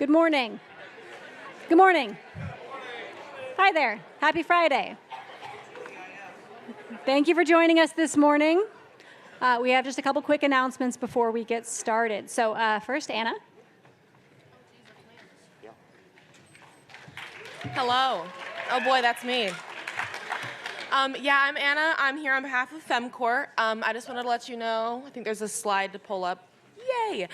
Good morning. Good morning. Hi there. Happy Friday. Thank you for joining us this morning. We have just a couple quick announcements before we get started. So first, Anna. Hello. Oh boy, that's me. Yeah, I'm Anna. I'm here on behalf of FemCorps. I just wanted to let you know, I think there's a slide to pull up. Yay!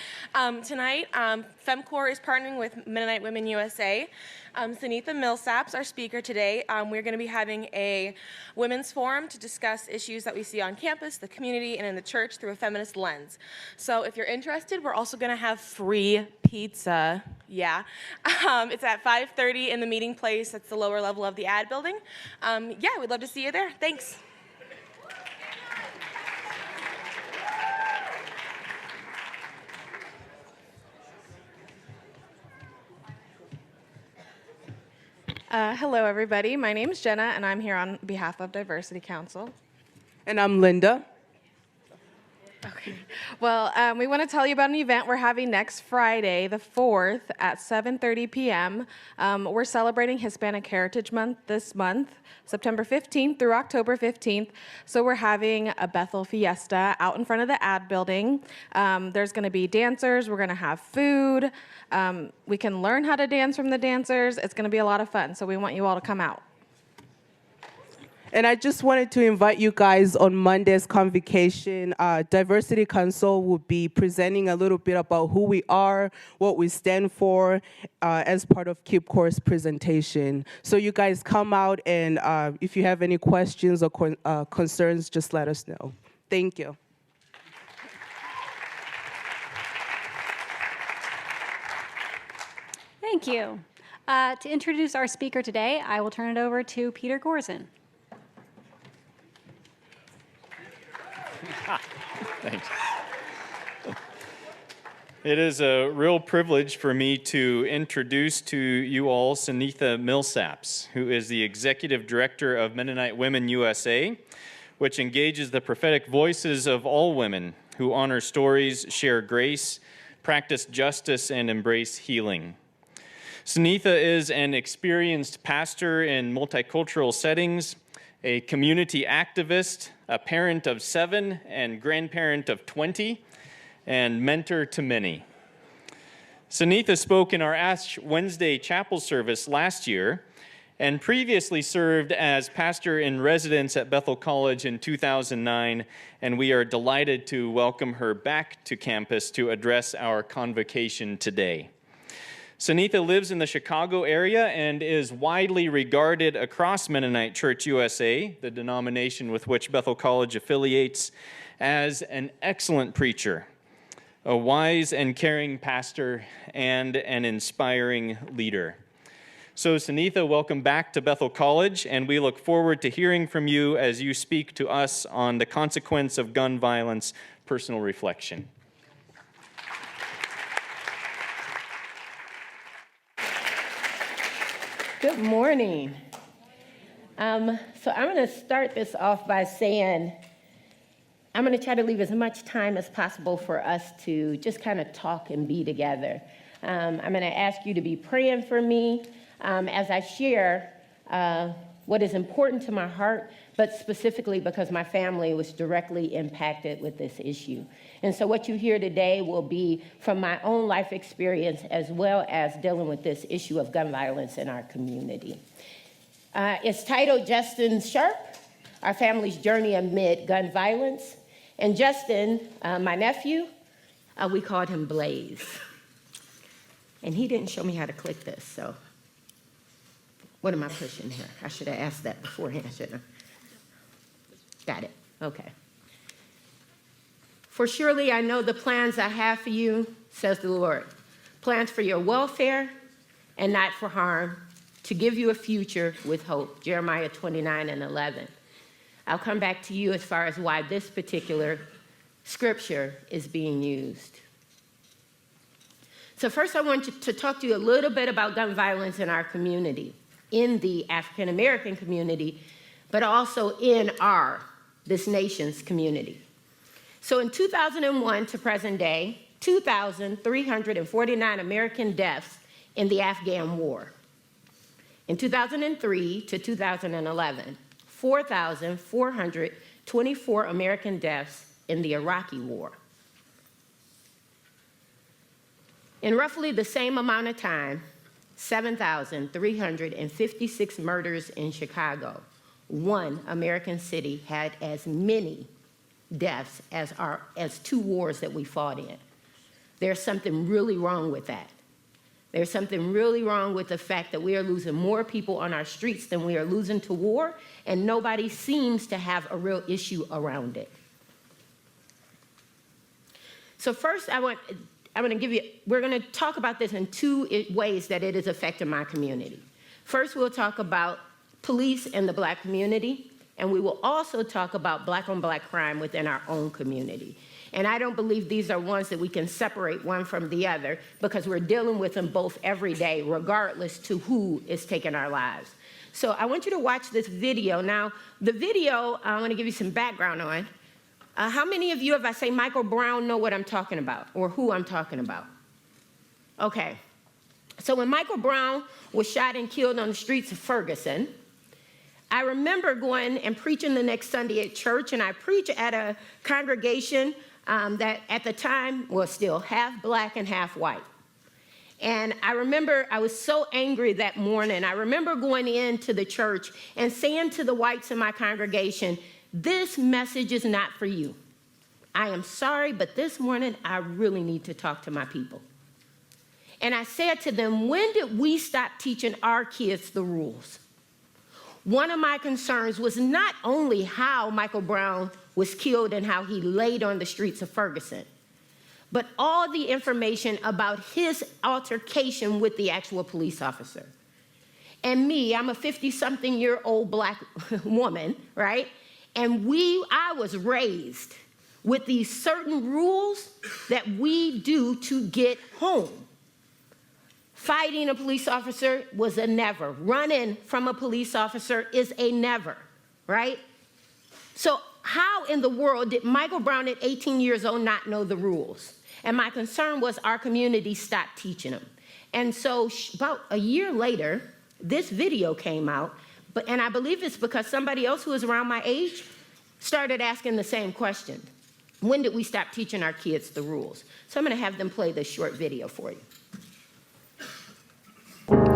Tonight, FemCorps is partnering with Mennonite Women USA. Cyneatha Millsaps, our speaker today. We're going to be having a women's forum to discuss issues that we see on campus, the community, and in the church through a feminist lens. So if you're interested, we're also going to have free pizza. Yeah. It's at 5:30 in the meeting place. That's the lower level of the ad building. Yeah, we'd love to see you there. Thanks. Hello, everybody. My name is Jenna, and I'm here on behalf of Diversity Council. And I'm Linda. Okay. Well, we want to tell you about an event we're having next Friday, the 4th, at 7:30 p.m. We're celebrating Hispanic Heritage Month this month, September 15th through October 15th. So we're having a Bethel fiesta out in front of the ad building. There's going to be dancers. We're going to have food. We can learn how to dance from the dancers. It's going to be a lot of fun, so we want you all to come out. And I just wanted to invite you guys on Monday's Convocation. Diversity Council will be presenting a little bit about who we are, what we stand for, as part of Keep Course presentation. So you guys come out, and if you have any questions or concerns, just let us know. Thank you. Thank you. To introduce our speaker today, I will turn it over to Peter Gorzen. Thanks. It is a real privilege for me to introduce to you all Cyneatha Millsaps, who is the Executive Director of Mennonite Women USA, which engages the prophetic voices of all women who honor stories, share grace, practice justice, and embrace healing. Cyneatha is an experienced pastor in multicultural settings, a community activist, a parent of 7 and grandparent of 20, and mentor to many. Cyneatha spoke in our Ash Wednesday chapel service last year and previously served as pastor in residence at Bethel College in 2009, and we are delighted to welcome her back to campus to address our convocation today. Cyneatha lives in the Chicago area and is widely regarded across Mennonite Church USA, the denomination with which Bethel College affiliates, as an excellent preacher, a wise and caring pastor, and an inspiring leader. So Cyneatha, welcome back to Bethel College, and we look forward to hearing from you as you speak to us on the consequence of gun violence, personal reflection. Good morning. So I'm going to start this off by saying I'm going to try to leave as much time as possible for us to just kind of talk and be together. I'm going to ask you to be praying for me as I share what is important to my heart, but specifically because my family was directly impacted with this issue. And so what you hear today will be from my own life experience as well as dealing with this issue of gun violence in our community. It's titled Justin Sharp, Our Family's Journey Amid Gun Violence. And Justin, my nephew, we called him Blaze. And he didn't show me how to click this, so what am I pushing here? I should have asked that beforehand, shouldn't I? Got it, okay. For surely I know the plans I have for you, says the Lord. Plans for your welfare and not for harm, to give you a future with hope. Jeremiah 29:11. I'll come back to you as far as why this particular scripture is being used. So first I want to talk to you a little bit about gun violence in our community, in the African American community, but also in this nation's community. So in 2001 to present day, 2,349 American deaths in the Afghan War. In 2003 to 2011, 4,424 American deaths in the Iraqi War. In roughly the same amount of time, 7,356 murders in Chicago. One American city had as many deaths as 2 wars that we fought in. There's something really wrong with that. There's something really wrong with the fact that we are losing more people on our streets than we are losing to war, and nobody seems to have a real issue around it. So first, we're going to talk about this in 2 ways that it is affecting my community. First, we'll talk about police and the Black community, and we will also talk about Black-on-Black crime within our own community. And I don't believe these are ones that we can separate one from the other, because we're dealing with them both every day, regardless to who is taking our lives. So I want you to watch this video. Now, the video, I want to give you some background on. How many of you, if I say Michael Brown, know what I'm talking about or who I'm talking about? Okay. So when Michael Brown was shot and killed on the streets of Ferguson, I remember going and preaching the next Sunday at church, and I preached at a congregation that at the time was still half Black and half white. And I remember I was so angry that morning. I remember going into the church and saying to the whites in my congregation, "This message is not for you. I am sorry, but this morning I really need to talk to my people." And I said to them, when did we stop teaching our kids the rules? One of my concerns was not only how Michael Brown was killed and how he laid on the streets of Ferguson, but all the information about his altercation with the actual police officer. And me, I'm a 50-something-year-old Black woman, right? And I was raised with these certain rules that we do to get home. Fighting a police officer was a never. Running from a police officer is a never, right? So how in the world did Michael Brown at 18 years old not know the rules? And my concern was our community stopped teaching him. And so about a year later, this video came out, and I believe it's because somebody else who was around my age started asking the same question. When did we stop teaching our kids the rules? So I'm going to have them play this short video for you.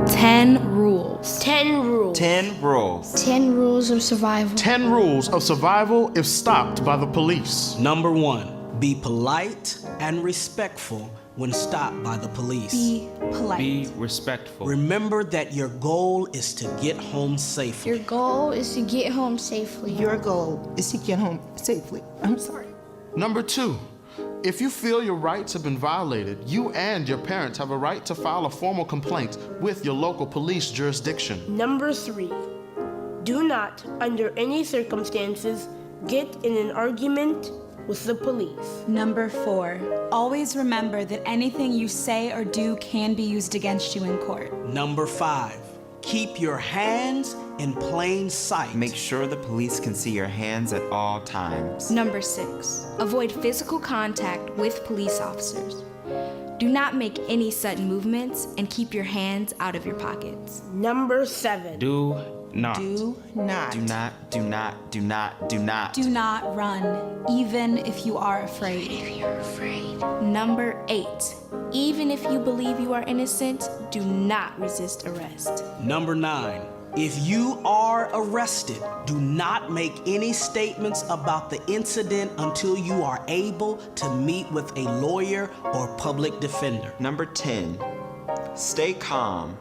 10 rules. 10 rules. 10 rules. 10 rules of survival. 10 rules of survival if stopped by the police. Number 1, be polite and respectful when stopped by the police. Be polite. Be respectful. Remember that your goal is to get home safely. Your goal is to get home safely. Your goal is to get home safely. I'm sorry. Number 2, if you feel your rights have been violated, you and your parents have a right to file a formal complaint with your local police jurisdiction. Number 3, do not, under any circumstances, get in an argument with the police. Number 4, always remember that anything you say or do can be used against you in court. Number 5, keep your hands in plain sight. Make sure the police can see your hands at all times. Number 6, avoid physical contact with police officers. Do not make any sudden movements and keep your hands out of your pockets. Number 7, Do not. Do not. Do not, do not, do not, do not. Do not run, even if you are afraid. Number 8, even if you believe you are innocent, do not resist arrest. Number 9, if you are arrested, do not make any statements about the incident until you are able to meet with a lawyer or public defender. Number 10, stay calm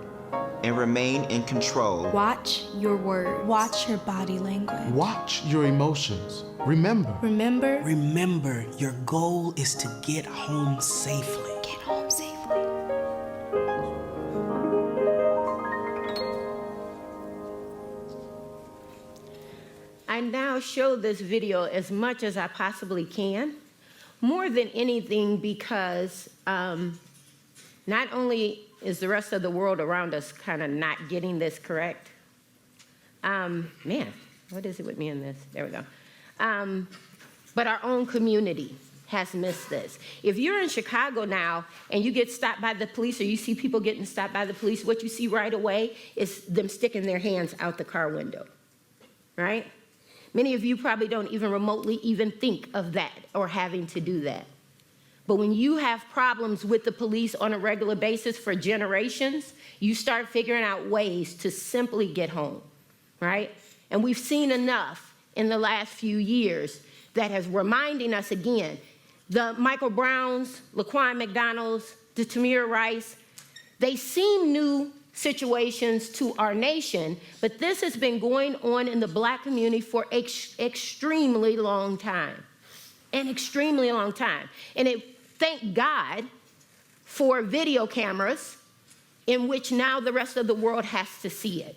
and remain in control. Watch your words. Watch your body language. Watch your emotions. Remember. Remember, your goal is to get home safely. Get home safely. I now show this video as much as I possibly can, more than anything because not only is the rest of the world around us kind of not getting this correct. Man, what is it with me in this? There we go. But our own community has missed this. If you're in Chicago now and you get stopped by the police or you see people getting stopped by the police, what you see right away is them sticking their hands out the car window, right? Many of you probably don't even remotely even think of that or having to do that. But when you have problems with the police on a regular basis for generations, you start figuring out ways to simply get home, right? And we've seen enough in the last few years that has reminding us again, the Michael Browns, Laquan McDonald's, the Tamir Rice, they seem new situations to our nation, but this has been going on in the Black community for extremely long time, an extremely long time. And thank God for video cameras in which now the rest of the world has to see it.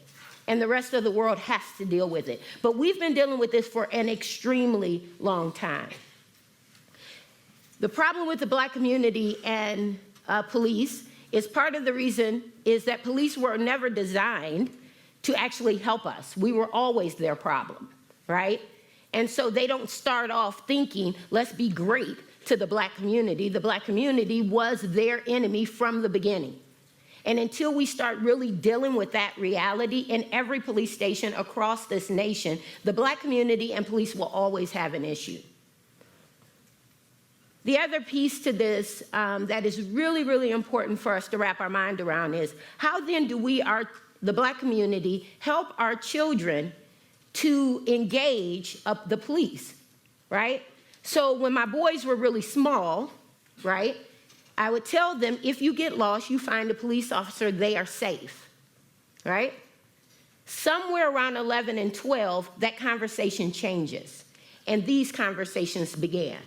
And the rest of the world has to deal with it. But we've been dealing with this for an extremely long time. The problem with the Black community and police is part of the reason is that police were never designed to actually help us. We were always their problem, right? And so they don't start off thinking, let's be great to the Black community. The Black community was their enemy from the beginning. And until we start really dealing with that reality in every police station across this nation, the Black community and police will always have an issue. The other piece to this that is really, really important for us to wrap our mind around is how then do we, the Black community, help our children to engage the police, right? So when my boys were really small, right, I would tell them, if you get lost, you find a police officer, they are safe, right? Somewhere around 11 and 12, that conversation changes. And these conversations began,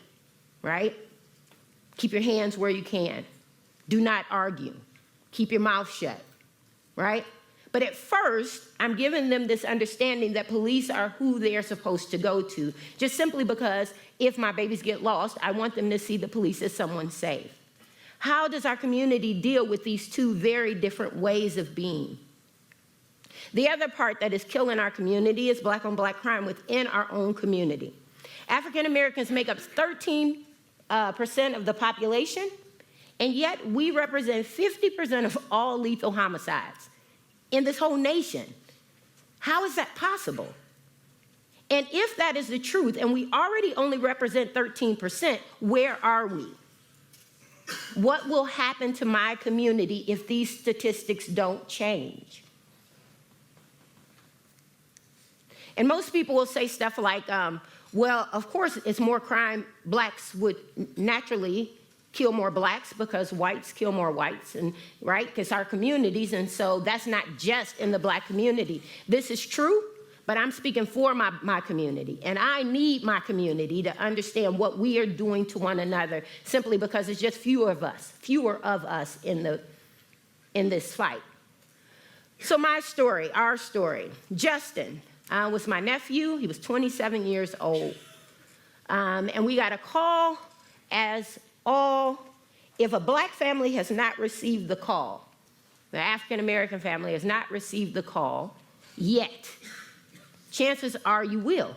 right? Keep your hands where you can. Do not argue. Keep your mouth shut, right? But at first, I'm giving them this understanding that police are who they are supposed to go to, just simply because if my babies get lost, I want them to see the police as someone safe. How does our community deal with these two very different ways of being? The other part that is killing our community is Black on Black crime within our own community. African Americans make up 13% of the population, and yet we represent 50% of all lethal homicides in this whole nation. How is that possible? And if that is the truth, and we already only represent 13%, where are we? What will happen to my community if these statistics don't change? And most people will say stuff like, well, of course, it's more crime. Blacks would naturally kill more blacks because whites kill more whites, and right? Because our communities, and so that's not just in the Black community. This is true, but I'm speaking for my community. And I need my community to understand what we are doing to one another simply because it's just fewer of us in this fight. So my story, our story, Justin was my nephew. He was 27 years old. And we got a call if a Black family has not received the call, the African American family has not received the call yet, chances are you will.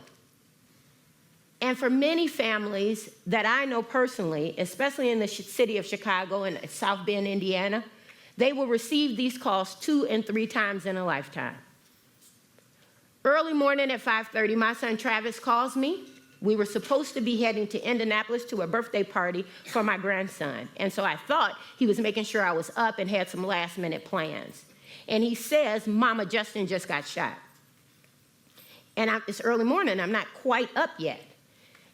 And for many families that I know personally, especially in the city of Chicago and South Bend, Indiana, they will receive these calls 2 and 3 times in a lifetime. Early morning at 5:30, my son Travis calls me. We were supposed to be heading to Indianapolis to a birthday party for my grandson. And so I thought he was making sure I was up and had some last-minute plans. And he says, Mama, Justin just got shot. And it's early morning, I'm not quite up yet.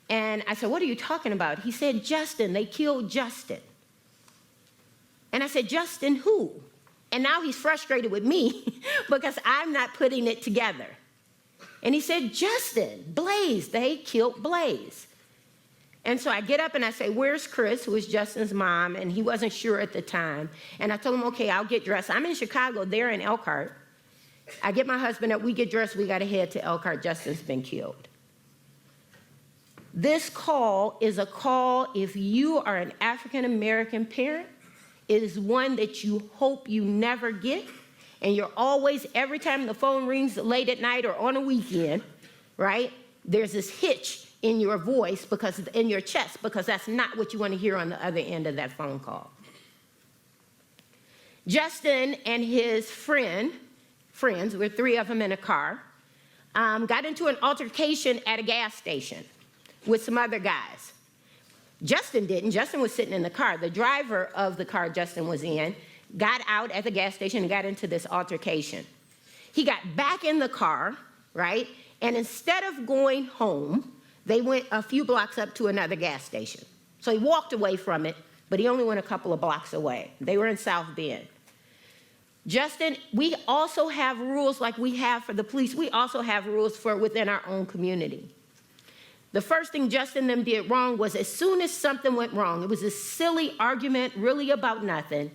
And I said, what are you talking about? He said, Justin, they killed Justin. And I said, Justin who? And now he's frustrated with me because I'm not putting it together. And he said, Justin, Blaze, they killed Blaze. And so I get up and I say, where's Chris, who is Justin's mom? And he wasn't sure at the time. And I told him, okay, I'll get dressed. I'm in Chicago, they're in Elkhart. I get my husband up, we get dressed, we gotta head to Elkhart, Justin's been killed. This call is a call, if you are an African American parent, it is one that you hope you never get. And you're always, every time the phone rings late at night or on a weekend, right, there's this hitch in your voice, because in your chest, because that's not what you want to hear on the other end of that phone call. Justin and his friends, were three of them in a car, got into an altercation at a gas station with some other guys. Justin didn't. Justin was sitting in the car. The driver of the car Justin was in got out at the gas station and got into this altercation. He got back in the car, right? And instead of going home, they went a few blocks up to another gas station. So he walked away from it, but he only went a couple of blocks away. They were in South Bend. Justin, we also have rules like we have for the police. We also have rules for within our own community. The first thing Justin and them did wrong was as soon as something went wrong, it was a silly argument really about nothing,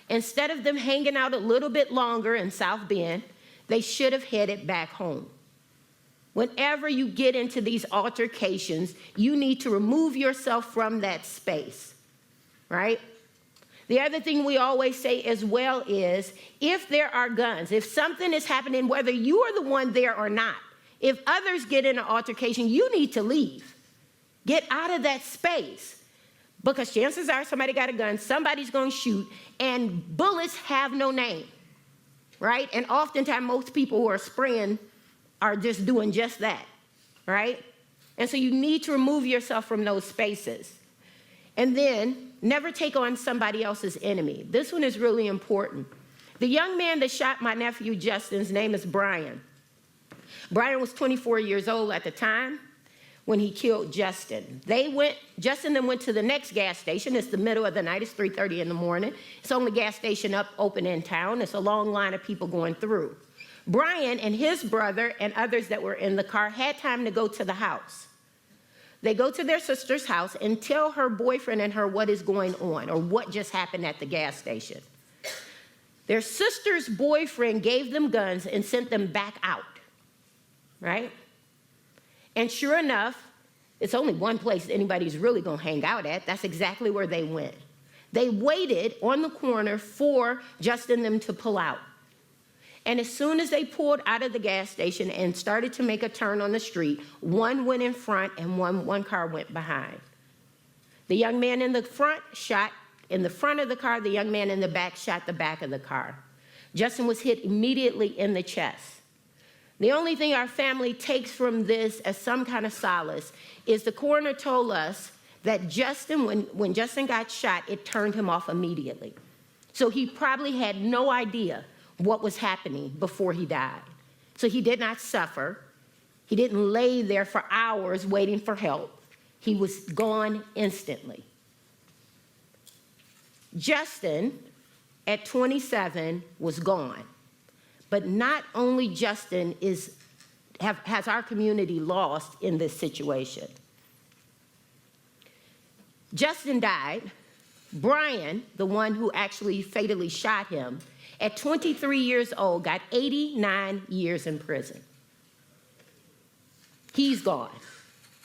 instead of them hanging out a little bit longer in South Bend, they should have headed back home. Whenever you get into these altercations, you need to remove yourself from that space, right? The other thing we always say as well is, if there are guns, if something is happening, whether you are the one there or not, if others get in an altercation, you need to leave. Get out of that space. Because chances are somebody got a gun, somebody's going to shoot, and bullets have no name, right? And oftentimes most people who are spraying are just doing just that, right? And so you need to remove yourself from those spaces. And then never take on somebody else's enemy. This one is really important. The young man that shot my nephew Justin's name is Brian. Brian was 24 years old at the time when he killed Justin. Justin then went to the next gas station. It's the middle of the night. It's 3:30 in the morning. It's the only gas station open in town. It's a long line of people going through. Brian and his brother and others that were in the car had time to go to the house. They go to their sister's house and tell her boyfriend and her what is going on or what just happened at the gas station. Their sister's boyfriend gave them guns and sent them back out, right? And sure enough, it's only one place anybody's really going to hang out at. That's exactly where they went. They waited on the corner for Justin and them to pull out. And as soon as they pulled out of the gas station and started to make a turn on the street, one went in front and one car went behind. The young man in the front shot in the front of the car. The young man in the back shot the back of the car. Justin was hit immediately in the chest. The only thing our family takes from this as some kind of solace is the coroner told us that Justin, when Justin got shot, it turned him off immediately. So he probably had no idea what was happening before he died. So he did not suffer. He didn't lay there for hours waiting for help. He was gone instantly. Justin, at 27, was gone. But not only Justin has our community lost in this situation. Justin died. Brian, the one who actually fatally shot him, at 23 years old, got 89 years in prison. He's gone.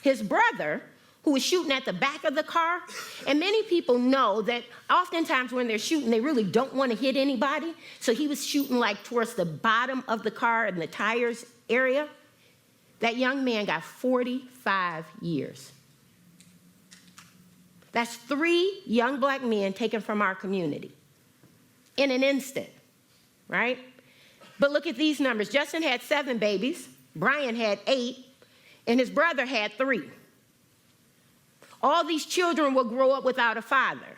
His brother, who was shooting at the back of the car, and many people know that oftentimes when they're shooting, they really don't want to hit anybody, so he was shooting like towards the bottom of the car and the tires area. That young man got 45 years. That's 3 young black men taken from our community in an instant, right? But look at these numbers. Justin had 7 babies, Brian had 8, and his brother had 3. All these children will grow up without a father.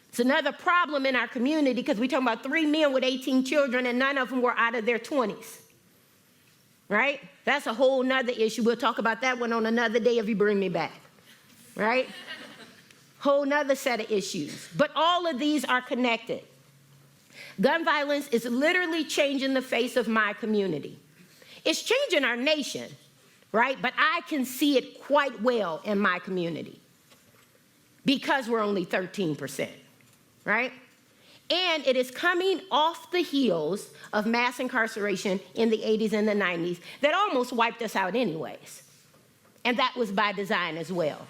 It's another problem in our community because we're talking about 3 men with 18 children and none of them were out of their 20s, right? That's a whole nother issue. We'll talk about that one on another day if you bring me back, right? Whole nother set of issues. But all of these are connected. Gun violence is literally changing the face of my community. It's changing our nation, right? But I can see it quite well in my community because we're only 13%, right? And it is coming off the heels of mass incarceration in the 80s and the 90s that almost wiped us out anyways. And that was by design as well.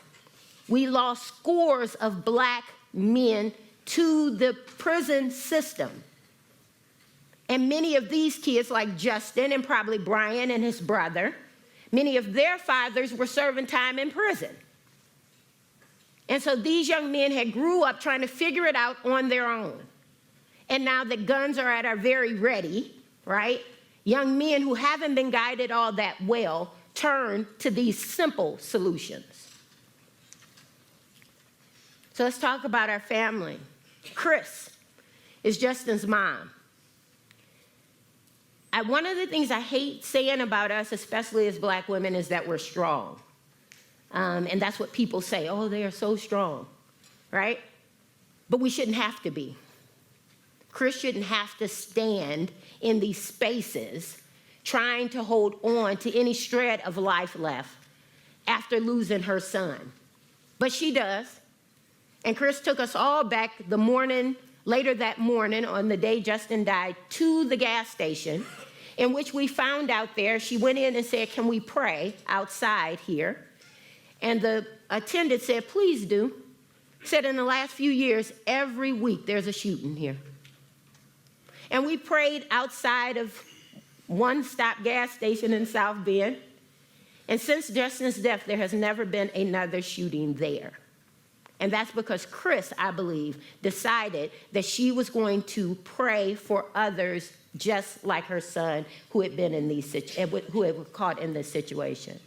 We lost scores of black men to the prison system. And many of these kids, like Justin and probably Brian and his brother, Many of their fathers were serving time in prison. And so these young men had grew up trying to figure it out on their own. And now that guns are at our very ready, right? Young men who haven't been guided all that well turn to these simple solutions. So let's talk about our family. Chris is Justin's mom. One of the things I hate saying about us, especially as black women, is that we're strong. And that's what people say, oh, they are so strong, right? But we shouldn't have to be. Chris shouldn't have to stand in these spaces trying to hold on to any shred of life left after losing her son. But she does. And Chris took us all back later that morning on the day Justin died, to the gas station, in which we found out there, she went in and said, can we pray outside here? And the attendant said, please do. Said in the last few years, every week there's a shooting here. And we prayed outside of one stop gas station in South Bend. And since Justin's death, there has never been another shooting there. And that's because Chris, I believe, decided that she was going to pray for others just like her son who had been who had caught in this situation.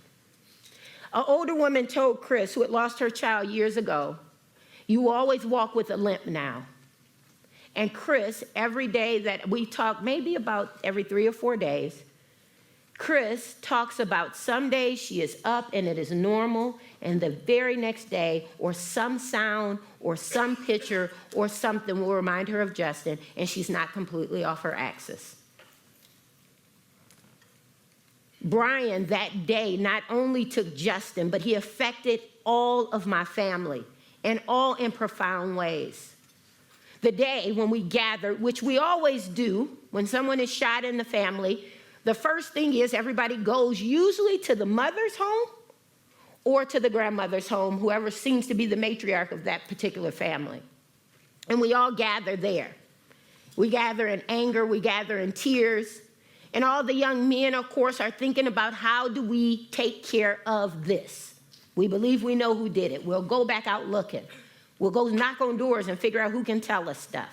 An older woman told Chris, who had lost her child years ago, you always walk with a limp now. And Chris, every day that we talk, maybe about every 3 or 4 days, Chris talks about some days she is up and it is normal, and the very next day, or some sound or some picture or something will remind her of Justin, and she's not completely off her axis. Brian that day not only took Justin, but he affected all of my family, and all in profound ways. The day when we gathered, which we always do when someone is shot in the family, the first thing is everybody goes usually to the mother's home or to the grandmother's home, whoever seems to be the matriarch of that particular family. And we all gather there. We gather in anger, we gather in tears, and all the young men, of course, are thinking about how do we take care of this? We believe we know who did it. We'll go back out looking. We'll go knock on doors and figure out who can tell us stuff.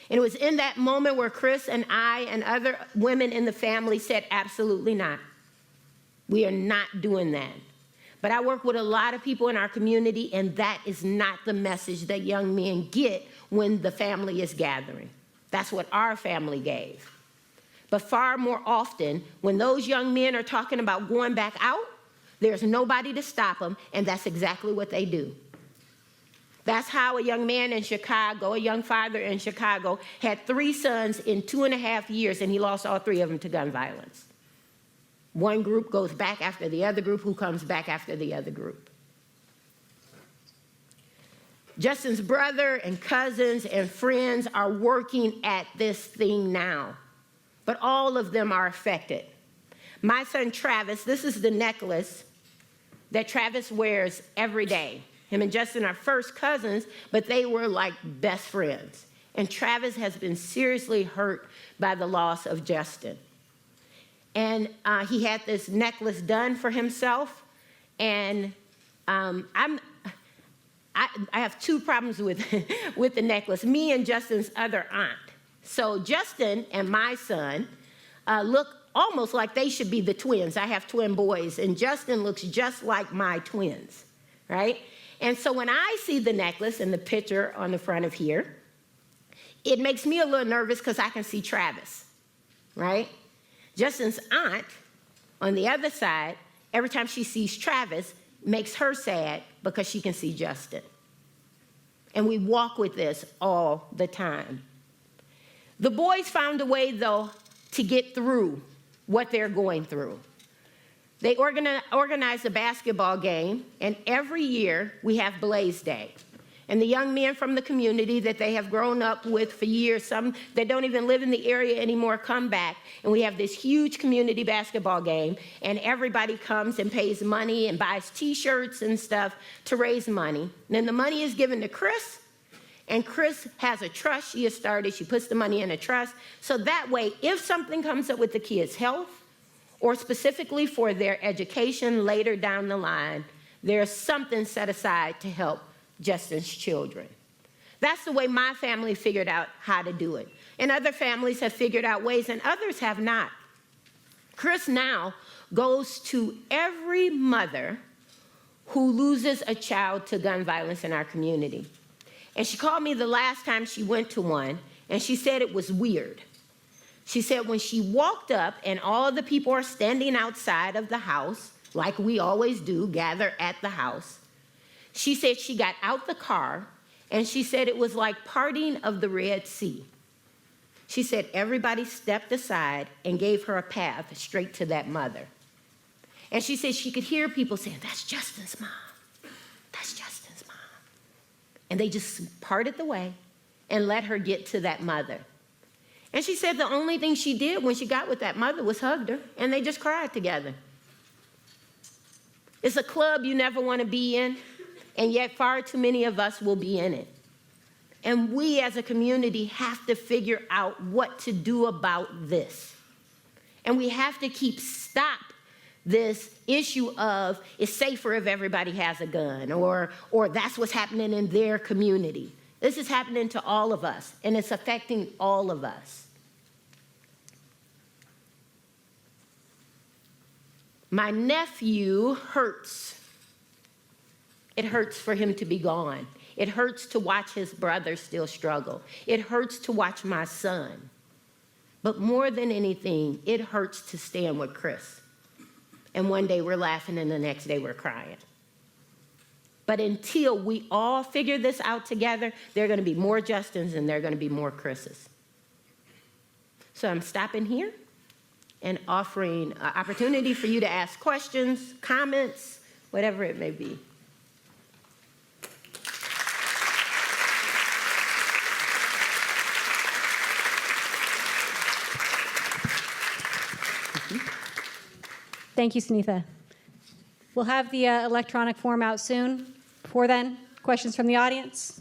And it was in that moment where Chris and I and other women in the family said, absolutely not. We are not doing that. But I work with a lot of people in our community, and that is not the message that young men get when the family is gathering. That's what our family gave. But far more often, when those young men are talking about going back out, there's nobody to stop them, and that's exactly what they do. That's how a young man in Chicago, a young father in Chicago, had 3 sons in 2.5 years, and he lost all 3 of them to gun violence. One group goes back after the other group, who comes back after the other group. Justin's brother and cousins and friends are working at this thing now, but all of them are affected. My son Travis, this is the necklace that Travis wears every day. Him and Justin are first cousins, but they were like best friends. And Travis has been seriously hurt by the loss of Justin. And he had this necklace done for himself. And I have 2 problems with the necklace, me and Justin's other aunt. So Justin and my son look almost like they should be the twins. I have twin boys, and Justin looks just like my twins, right? And so when I see the necklace and the picture on the front of here, it makes me a little nervous because I can see Travis, right? Justin's aunt, on the other side, every time she sees Travis, makes her sad because she can see Justin. And we walk with this all the time. The boys found a way, though, to get through what they're going through. They organized a basketball game, and every year we have Blaze Day. And the young men from the community that they have grown up with for years, some that don't even live in the area anymore, come back, and we have this huge community basketball game, and everybody comes and pays money and buys T-shirts and stuff to raise money. And then the money is given to Chris, and Chris has a trust she has started. She puts the money in a trust, so that way, if something comes up with the kids' health, or specifically for their education later down the line, there's something set aside to help Justin's children. That's the way my family figured out how to do it. And other families have figured out ways, and others have not. Chris now goes to every mother who loses a child to gun violence in our community. And she called me the last time she went to one, and she said it was weird. She said when she walked up and all of the people are standing outside of the house, like we always do, gather at the house, she said she got out the car, and she said it was like parting of the Red Sea. She said everybody stepped aside and gave her a path straight to that mother. And she said she could hear people saying, "That's Justin's mom. That's Justin's mom." And they just parted the way and let her get to that mother. And she said the only thing she did when she got with that mother was hugged her, and they just cried together. It's a club you never want to be in, and yet far too many of us will be in it. And we as a community have to figure out what to do about this. And we have to stop this issue of it's safer if everybody has a gun, or that's what's happening in their community. This is happening to all of us, and it's affecting all of us. My nephew hurts. It hurts for him to be gone. It hurts to watch his brother still struggle. It hurts to watch my son. But more than anything, it hurts to stand with Chris. And one day we're laughing and the next day we're crying. But until we all figure this out together, there are going to be more Justins and there are going to be more Chris's. So I'm stopping here and offering an opportunity for you to ask questions, comments, whatever it may be. Thank you, Cyneatha. We'll have the electronic form out soon. Before then, questions from the audience?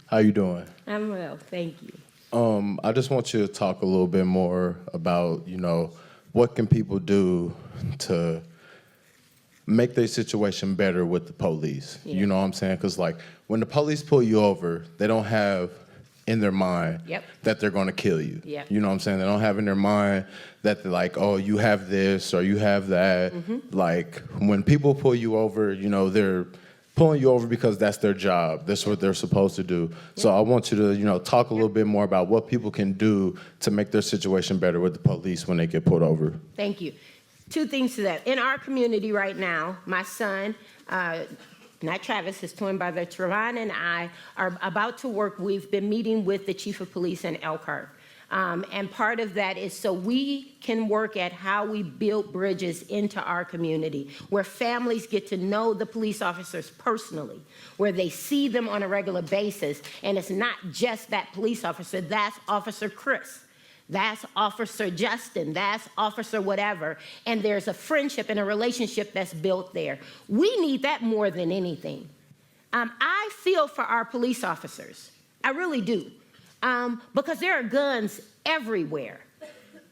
How you doing? I'm well, thank you. I just want you to talk a little bit more about, what can people do to make their situation better with the police. Yeah. You know what I'm saying? Because, when the police pull you over, they don't have in their mind that they're going to kill you. Yep. You know what I'm saying? They don't have in their mind that they're like, oh, you have this or you have that. Mm-hmm. When people pull you over, they're pulling you over because that's their job. That's what they're supposed to do. Yep. So I want you to, talk a little bit more about what people can do to make their situation better with the police when they get pulled over. Thank you. Two things to that. In our community right now, my son, not Travis, his twin brother, Trevon, and I are about to work. We've been meeting with the chief of police in Elkhart. And part of that is so we can work at how we build bridges into our community, where families get to know the police officers personally, where they see them on a regular basis. And it's not just that police officer, that's Officer Chris. That's Officer Justin, that's Officer whatever, and there's a friendship and a relationship that's built there. We need that more than anything. I feel for our police officers, I really do, because there are guns everywhere,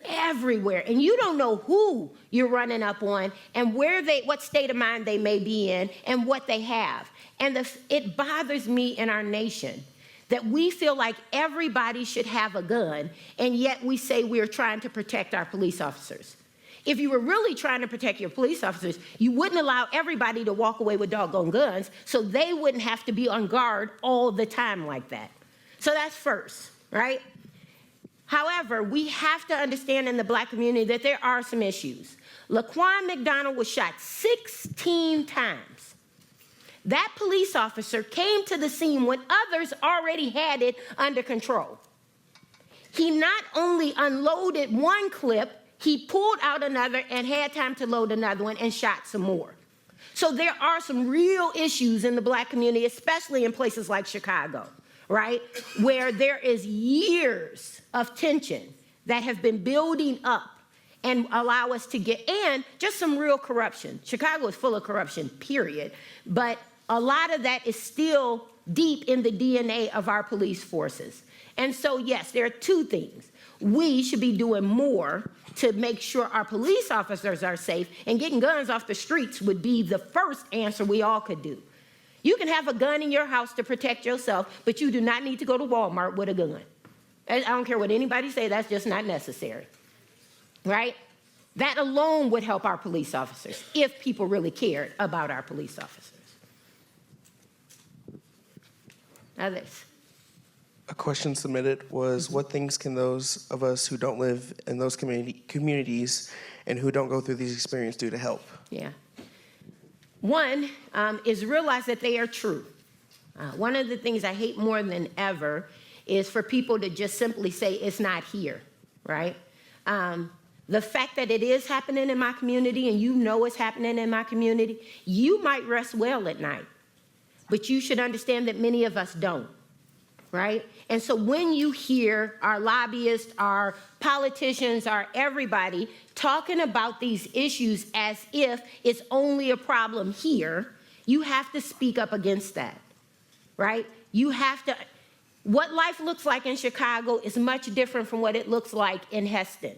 and you don't know who you're running up on and what state of mind they may be in and what they have. And it bothers me in our nation that we feel like everybody should have a gun, and yet we say we're trying to protect our police officers. If you were really trying to protect your police officers, you wouldn't allow everybody to walk away with doggone guns, so they wouldn't have to be on guard all the time like that. So that's first, right? However, we have to understand in the Black community that there are some issues. Laquan McDonald was shot 16 times. That police officer came to the scene when others already had it under control. He not only unloaded one clip, he pulled out another and had time to load another one and shot some more. So there are some real issues in the Black community, especially in places like Chicago, right? Where there is years of tension that have been building up and allow us to and just some real corruption. Chicago is full of corruption, period. But A lot of that is still deep in the DNA of our police forces. And so, yes, there are two things. We should be doing more to make sure our police officers are safe, and getting guns off the streets would be the first answer we all could do. You can have a gun in your house to protect yourself, but you do not need to go to Walmart with a gun. I don't care what anybody say, that's just not necessary, right? That alone would help our police officers if people really cared about our police officers. Others? A question submitted was, what things can those of us who don't live in those communities and who don't go through these experiences do to help? Yeah. One is realize that they are true. One of the things I hate more than ever is for people to just simply say it's not here, right? The fact that it is happening in my community and you know it's happening in my community, you might rest well at night, but you should understand that many of us don't, right? And so when you hear our lobbyists, our politicians, our everybody talking about these issues as if it's only a problem here, you have to speak up against that, right? You have to. What life looks like in Chicago is much different from what it looks like in Heston,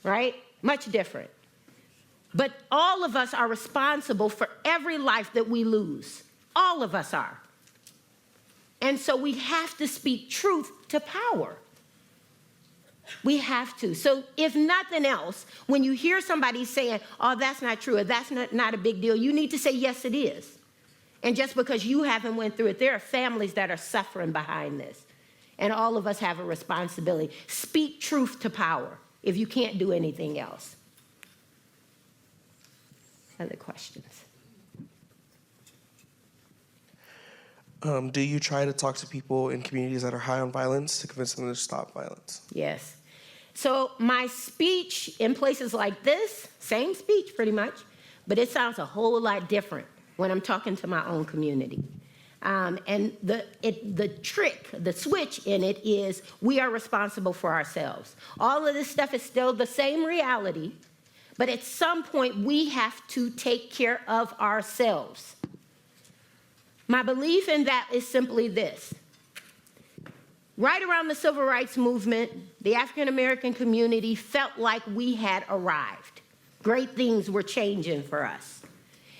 right? Much different. But all of us are responsible for every life that we lose. All of us are. And so we have to speak truth to power. We have to. So if nothing else, when you hear somebody saying, oh, that's not true, or that's not a big deal, you need to say, yes, it is. And just because you haven't went through it, there are families that are suffering behind this. And all of us have a responsibility. Speak truth to power if you can't do anything else. Other questions? Do you try to talk to people in communities that are high on violence to convince them to stop violence? Yes. So my speech in places like this, same speech pretty much, but it sounds a whole lot different when I'm talking to my own community. And the trick, the switch in it is we are responsible for ourselves. All of this stuff is still the same reality, but at some point we have to take care of ourselves. My belief in that is simply this. Right around the civil rights movement, the African American community felt like we had arrived. Great things were changing for us.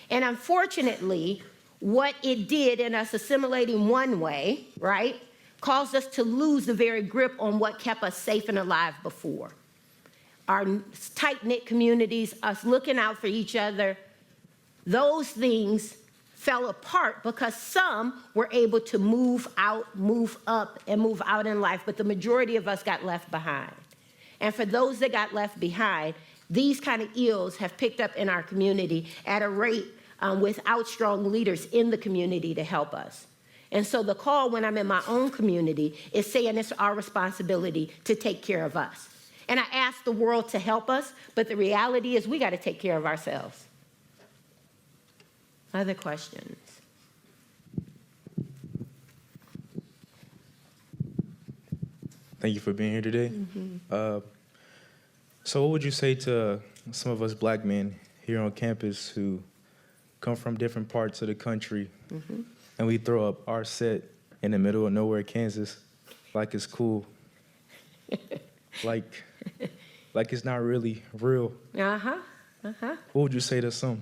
And unfortunately, what it did in us assimilating one way, right, caused us to lose the very grip on what kept us safe and alive before. Our tight-knit communities, us looking out for each other, those things fell apart because some were able to move out, move up, and move out in life, but the majority of us got left behind. And for those that got left behind, these kind of ills have picked up in our community at a rate without strong leaders in the community to help us. And so the call when I'm in my own community is saying it's our responsibility to take care of us. And I ask the world to help us, but the reality is we got to take care of ourselves. Other questions? Thank you for being here today. So what would you say to some of us black men here on campus who come from different parts of the country and we throw up our set in the middle of nowhere, Kansas, like it's cool, like it's not really real? What would you say to some?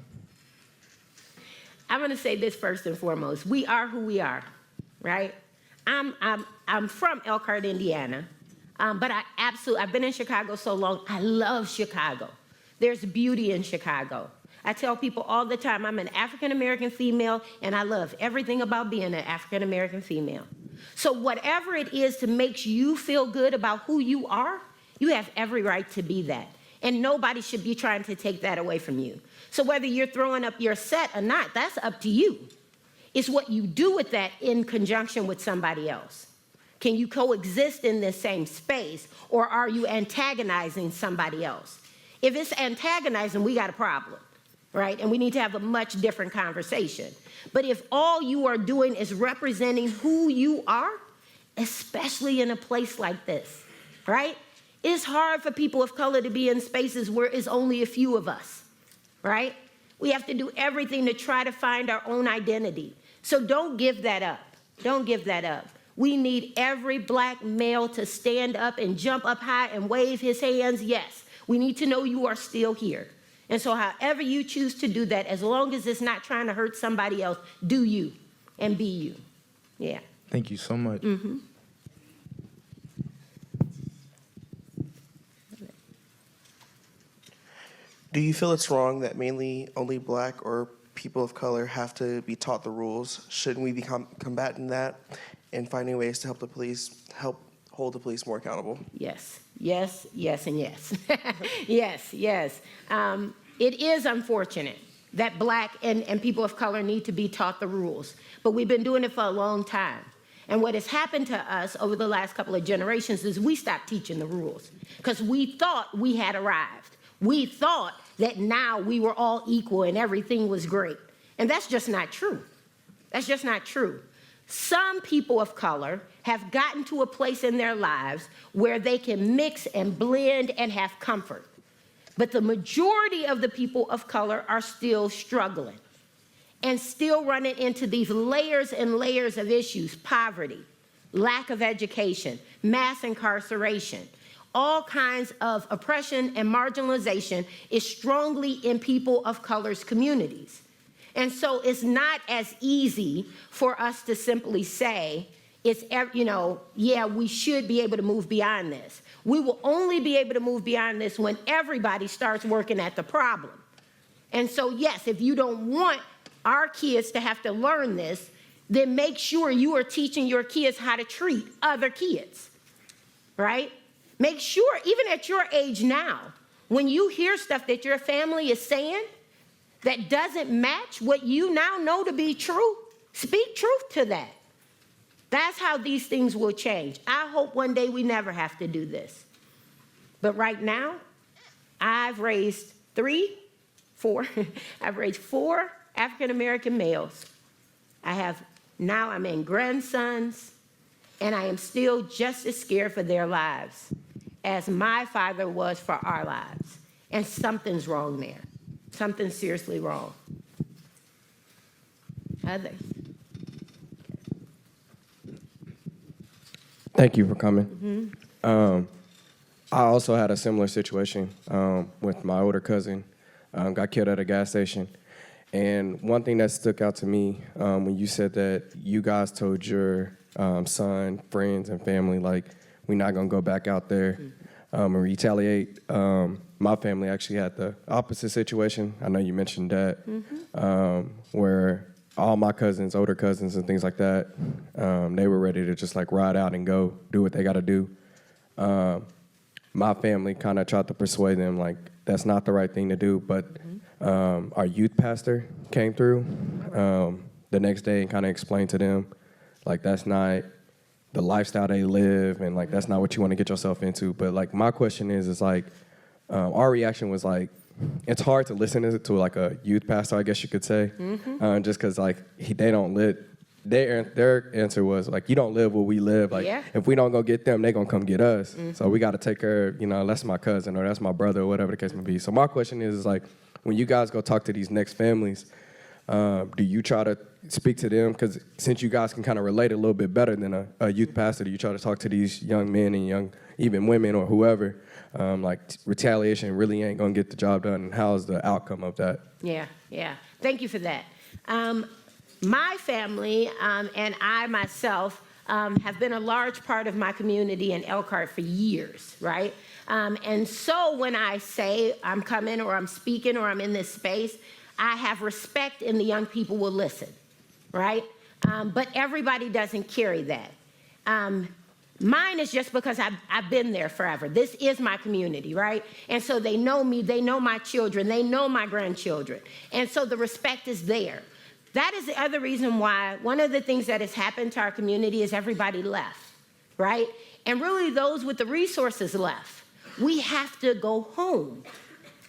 I'm going to say this first and foremost. We are who we are, right? I'm from Elkhart, Indiana, but I've been in Chicago so long. I love Chicago. There's beauty in Chicago. I tell people all the time, I'm an African-American female, and I love everything about being an African-American female. So whatever it is to make you feel good about who you are, you have every right to be that. And nobody should be trying to take that away from you. So whether you're throwing up your set or not, that's up to you. It's what you do with that in conjunction with somebody else. Can you coexist in this same space, or are you antagonizing somebody else? If it's antagonizing, we got a problem, right? And we need to have a much different conversation. But if all you are doing is representing who you are, especially in a place like this, right? It's hard for people of color to be in spaces where it's only a few of us, right? We have to do everything to try to find our own identity. So don't give that up. Don't give that up. We need every black male to stand up and jump up high and wave his hands. Yes, we need to know you are still here. And so however you choose to do that, as long as it's not trying to hurt somebody else, do you and be you. Yeah. Thank you so much. Mm-hmm. Do you feel it's wrong that mainly only black or people of color have to be taught the rules? Shouldn't we be combating that and finding ways to help hold the police more accountable? Yes, yes, yes, and yes. Yes, yes. It is unfortunate that black and people of color need to be taught the rules, but we've been doing it for a long time. And what has happened to us over the last couple of generations is we stopped teaching the rules because we thought we had arrived. We thought that now we were all equal and everything was great. And that's just not true. That's just not true. Some people of color have gotten to a place in their lives where they can mix and blend and have comfort. But the majority of the people of color are still struggling and still running into these layers and layers of issues: poverty, lack of education, mass incarceration. All kinds of oppression and marginalization is strongly in people of color's communities. And so it's not as easy for us to simply say, yeah, we should be able to move beyond this. We will only be able to move beyond this when everybody starts working at the problem. And so, yes, if you don't want our kids to have to learn this, then make sure you are teaching your kids how to treat other kids, right? Make sure, even at your age now, when you hear stuff that your family is saying that doesn't match what you now know to be true, speak truth to that. That's how these things will change. I hope one day we never have to do this. But right now, I've raised four African-American males. I'm in grandsons, and I am still just as scared for their lives as my father was for our lives. And something's wrong there. Something's seriously wrong. Others? Thank you for coming. I also had a similar situation with my older cousin. Got killed at a gas station. And one thing that stuck out to me when you said that you guys told your son, friends, and family, like, we're not going to go back out there and retaliate. My family actually had the opposite situation. I know you mentioned that, where all my cousins, older cousins and things like that, they were ready to just like ride out and go do what they got to do. My family kind of tried to persuade them like that's not the right thing to do, but our youth pastor came through the next day and kind of explained to them like that's not the lifestyle they live and like that's not what you want to get yourself into. But like my question is like our reaction was like, it's hard to listen to like a youth pastor, I guess you could say, just because like they don't live. Their answer was like, you don't live where we live. Like if we don't go get them, they gonna come get us. So we got to take care of, that's my cousin or that's my brother or whatever the case may be. So my question is like, when you guys go talk to these next families, do you try to speak to them? Because since you guys can kind of relate a little bit better than a youth pastor, do you try to talk to these young men and even women or whoever? Like retaliation really ain't gonna get the job done, and how's the outcome of that? Yeah. Thank you for that. My family and I myself have been a large part of my community in Elkhart for years, right? And so when I say I'm coming or I'm speaking or I'm in this space, I have respect and the young people will listen, right? But everybody doesn't carry that. Mine is just because I've been there forever. This is my community, right? And so they know me, they know my children, they know my grandchildren. And so the respect is there. That is the other reason why one of the things that has happened to our community is everybody left, right? And really those with the resources left. We have to go home.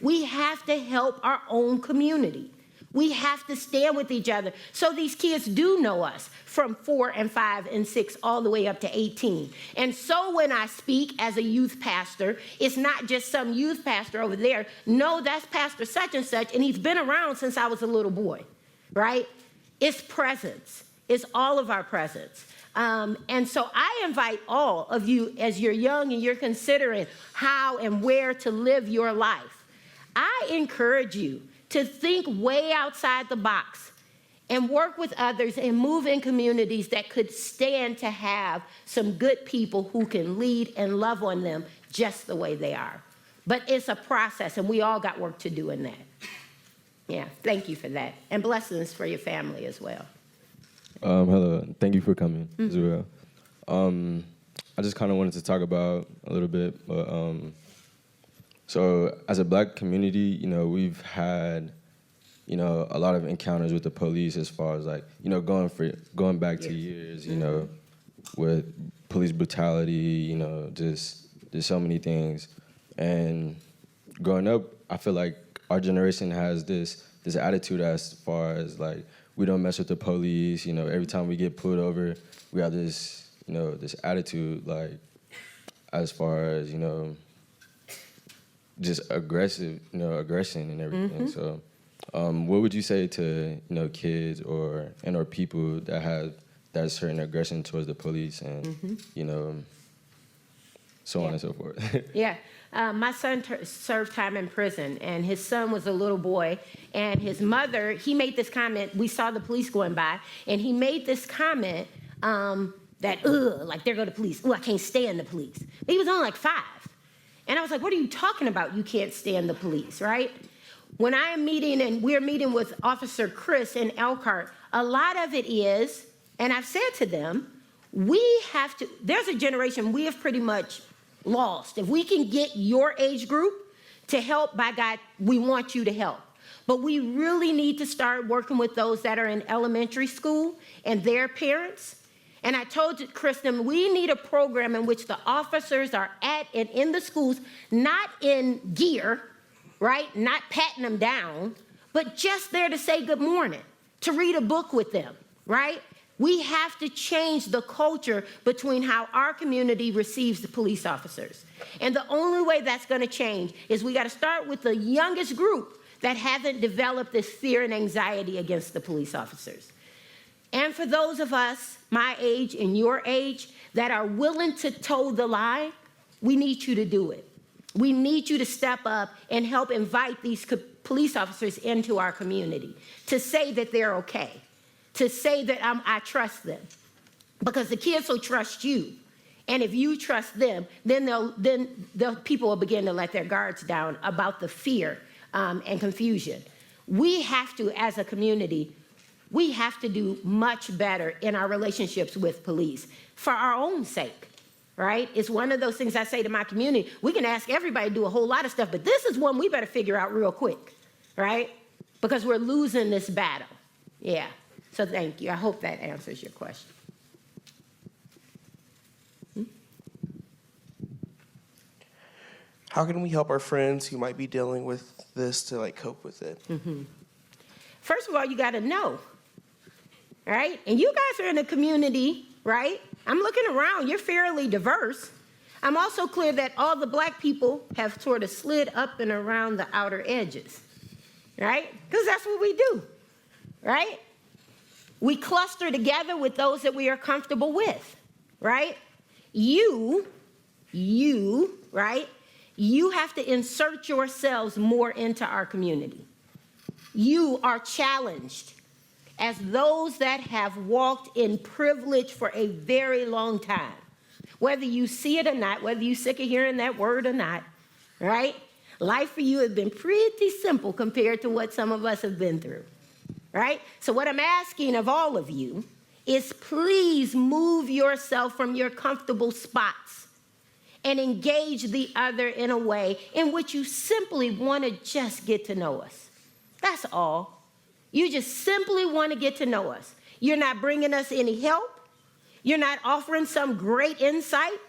We have to help our own community. We have to stand with each other. So these kids do know us from 4 and 5 and 6 all the way up to 18. And so when I speak as a youth pastor, it's not just some youth pastor over there. No, that's Pastor such and such, and he's been around since I was a little boy, right? It's presence. It's all of our presence. And so I invite all of you, as you're young and you're considering how and where to live your life, I encourage you to think way outside the box and work with others and move in communities that could stand to have some good people who can lead and love on them just the way they are. But it's a process, and we all got work to do in that. Yeah, thank you for that. And blessings for your family as well. Hello, thank you for coming as well. I just kind of wanted to talk about a little bit, but so as a Black community, we've had, a lot of encounters with the police as far as like, going back to years, with police brutality, just so many things. And growing up, I feel like our generation has this attitude as far as like, we don't mess with the police, every time we get pulled over, we have this, this attitude like, as far as, just aggression and everything. So what would you say to, kids or people that have that certain aggression towards the police and, so on and so forth? Yeah. My son served time in prison, and his son was a little boy, and his mother, he made this comment. We saw the police going by, and he made this comment that, like, there go the police. I can't stand the police. But he was only like 5. And I was like, what are you talking about? You can't stand the police, right? When I am meeting, and we're meeting with Officer Chris in Elkhart, a lot of it is, and I've said to them, there's a generation we have pretty much lost. If we can get your age group to help, by God, we want you to help. But we really need to start working with those that are in elementary school and their parents. And I told Kristen, we need a program in which the officers are at and in the schools, not in gear, right? Not patting them down, but just there to say good morning, to read a book with them, right? We have to change the culture between how our community receives the police officers. And the only way that's going to change is we got to start with the youngest group that hasn't developed this fear and anxiety against the police officers. And for those of us, my age and your age, that are willing to toe the line, we need you to do it. We need you to step up and help invite these police officers into our community, to say that they're okay, to say that I trust them, because the kids will trust you. And if you trust them, then the people will begin to let their guards down about the fear and confusion. We have to, as a community, we have to do much better in our relationships with police for our own sake, right? It's one of those things I say to my community. We can ask everybody to do a whole lot of stuff, but this is one we better figure out real quick, right? Because we're losing this battle. Yeah. So thank you. I hope that answers your question. How can we help our friends who might be dealing with this to like cope with it? First of all, you got to know, right? And you guys are in a community, right? I'm looking around. You're fairly diverse. I'm also clear that all the Black people have sort of slid up and around the outer edges, right? Because that's what we do, right? We cluster together with those that we are comfortable with, right? You, right? You have to insert yourselves more into our community. You are challenged as those that have walked in privilege for a very long time. Whether you see it or not, whether you're sick of hearing that word or not, right? Life for you has been pretty simple compared to what some of us have been through. Right? So what I'm asking of all of you is please move yourself from your comfortable spots and engage the other in a way in which you simply want to just get to know us. That's all. You just simply want to get to know us. You're not bringing us any help. You're not offering some great insight,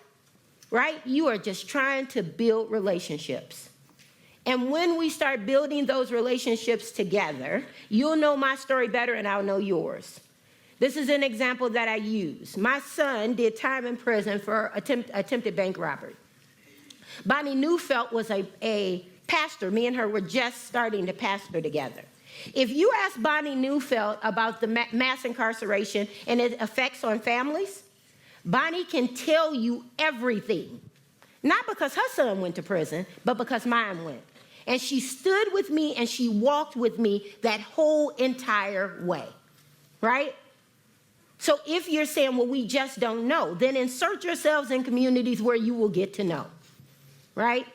right? You are just trying to build relationships. And when we start building those relationships together, you'll know my story better and I'll know yours. This is an example that I use. My son did time in prison for attempted bank robbery. Bonnie Neufeld was a pastor. Me and her were just starting to pastor together. If you ask Bonnie Neufeld about the mass incarceration and its effects on families, Bonnie can tell you everything. Not because her son went to prison, but because mine went. And she stood with me and she walked with me that whole entire way, right? So if you're saying, well, we just don't know, then insert yourselves in communities where you will get to know, right?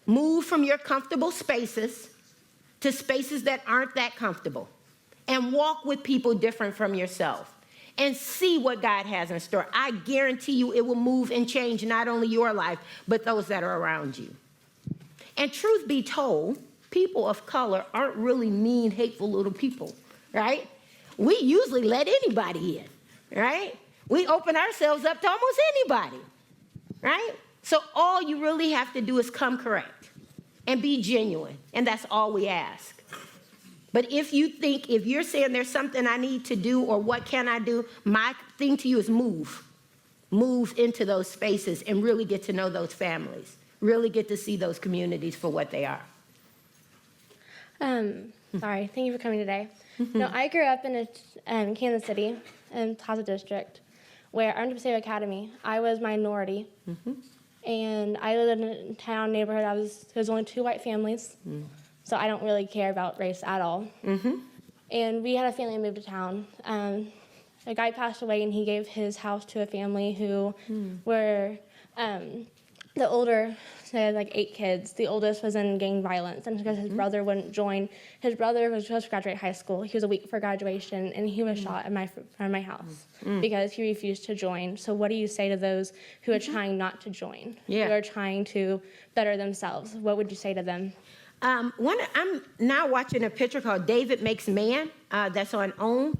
Move from your comfortable spaces to spaces that aren't that comfortable, and walk with people different from yourself and see what God has in store. I guarantee you it will move and change not only your life, but those that are around you. And truth be told, people of color aren't really mean, hateful little people, right? We usually let anybody in, right? We open ourselves up to almost anybody, right? So all you really have to do is come correct and be genuine, and that's all we ask. But if you're saying there's something I need to do or what can I do, my thing to you is move. Move into those spaces and really get to know those families. Really get to see those communities for what they are. Sorry, thank you for coming today. No, I grew up in Kansas City, in Plaza District, where under Passaic Academy, I was minority. And I lived in a town neighborhood, there was only 2 white families, so I don't really care about race at all. And we had a family move to town. A guy passed away and he gave his house to a family who were, the older, they had like 8 kids. The oldest was in gang violence, and because his brother wouldn't join, his brother was supposed to graduate high school. He was a week for graduation, and he was shot in front of my house because he refused to join. So what do you say to those who are trying not to join, who are trying to better themselves? What would you say to them? I'm now watching a picture called David Makes Man that's on OWN.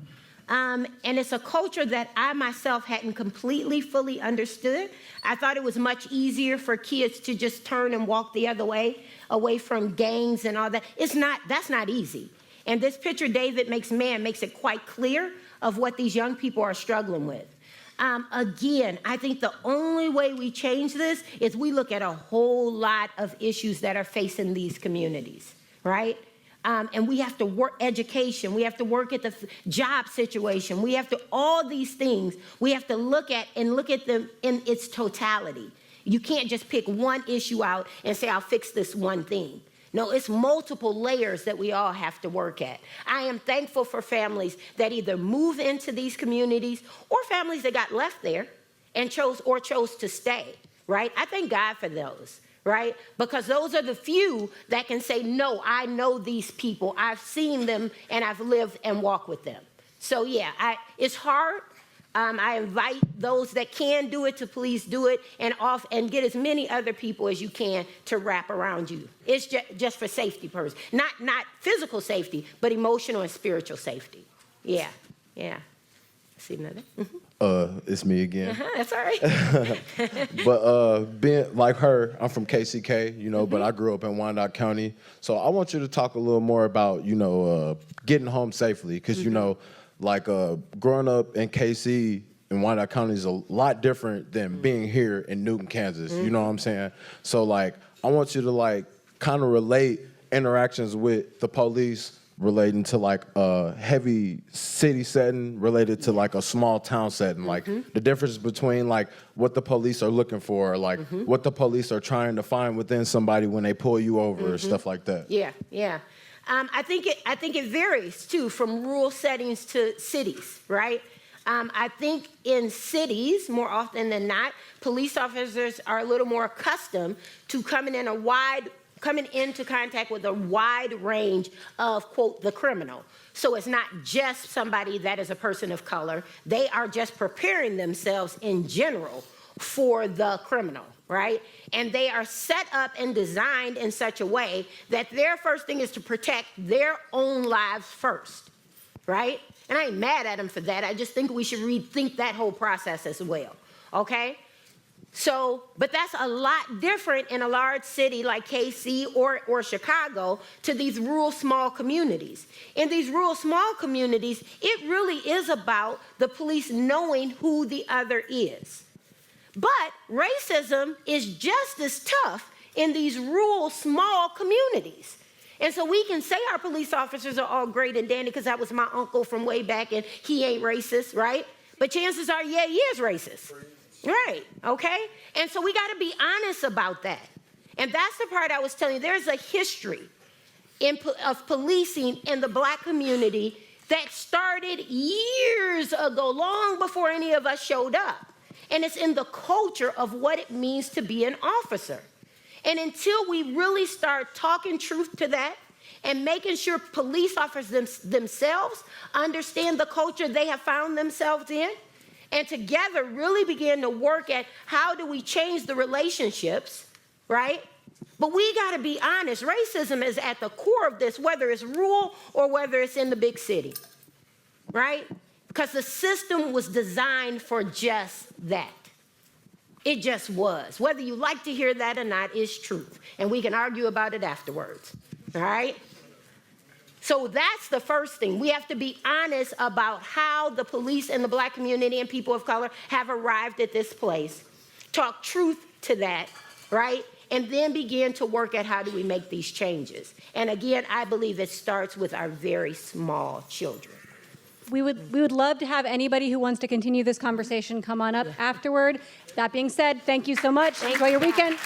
And it's a culture that I myself hadn't completely, fully understood. I thought it was much easier for kids to just turn and walk the other way, away from gangs and all that. That's not easy. And this picture, David Makes Man, makes it quite clear of what these young people are struggling with. Again, I think the only way we change this is we look at a whole lot of issues that are facing these communities, right? And we have to work education. We have to work at the job situation. We have to, all these things, we have to look at them in its totality. You can't just pick one issue out and say, I'll fix this one thing. No, it's multiple layers that we all have to work at. I am thankful for families that either move into these communities or families that got left there and chose to stay, right? I thank God for those. Right? Because those are the few that can say, no, I know these people. I've seen them and I've lived and walked with them. So yeah, it's hard. I invite those that can do it to please do it and get as many other people as you can to wrap around you. It's just for safety purposes. Not physical safety, but emotional and spiritual safety. Yeah. See another? It's me again. That's all right. But being like her, I'm from KCK, but I grew up in Wyandotte County. So I want you to talk a little more about, getting home safely. Because, growing up in KC in Wyandotte County is a lot different than being here in Newton, Kansas. You know what I'm saying? So, I want you to, kind of relate interactions with the police relating to a heavy city setting related to a small town setting, the difference between what the police are looking for, what the police are trying to find within somebody when they pull you over, stuff like that. Yeah. I think it varies too from rural settings to cities, right? I think in cities, more often than not, police officers are a little more accustomed to coming into contact with a wide range of, quote, the criminal. So it's not just somebody that is a person of color. They are just preparing themselves in general for the criminal, right? And they are set up and designed in such a way that their first thing is to protect their own lives first, right? And I ain't mad at them for that. I just think we should rethink that whole process as well, okay? So, but that's a lot different in a large city like KC or Chicago to these rural small communities. In these rural small communities, it really is about the police knowing who the other is. But racism is just as tough in these rural small communities. And so we can say our police officers are all great and dandy because that was my uncle from way back and he ain't racist, right? But chances are, yeah, he is racist. Right, okay? And so we got to be honest about that. And that's the part I was telling you. There's a history of policing in the black community that started years ago, long before any of us showed up. And it's in the culture of what it means to be an officer. And until we really start talking truth to that and making sure police officers themselves understand the culture they have found themselves in, and together really begin to work at how do we change the relationships, right? But we got to be honest. Racism is at the core of this, whether it's rural or whether it's in the big city, right? Because the system was designed for just that. It just was. Whether you like to hear that or not is truth. And we can argue about it afterwards, all right? So that's the first thing. We have to be honest about how the police and the black community and people of color have arrived at this place. Talk truth to that, right? And then begin to work at how do we make these changes. And again, I believe it starts with our very small children. We would love to have anybody who wants to continue this conversation come on up afterward. That being said, thank you so much. Enjoy your weekend.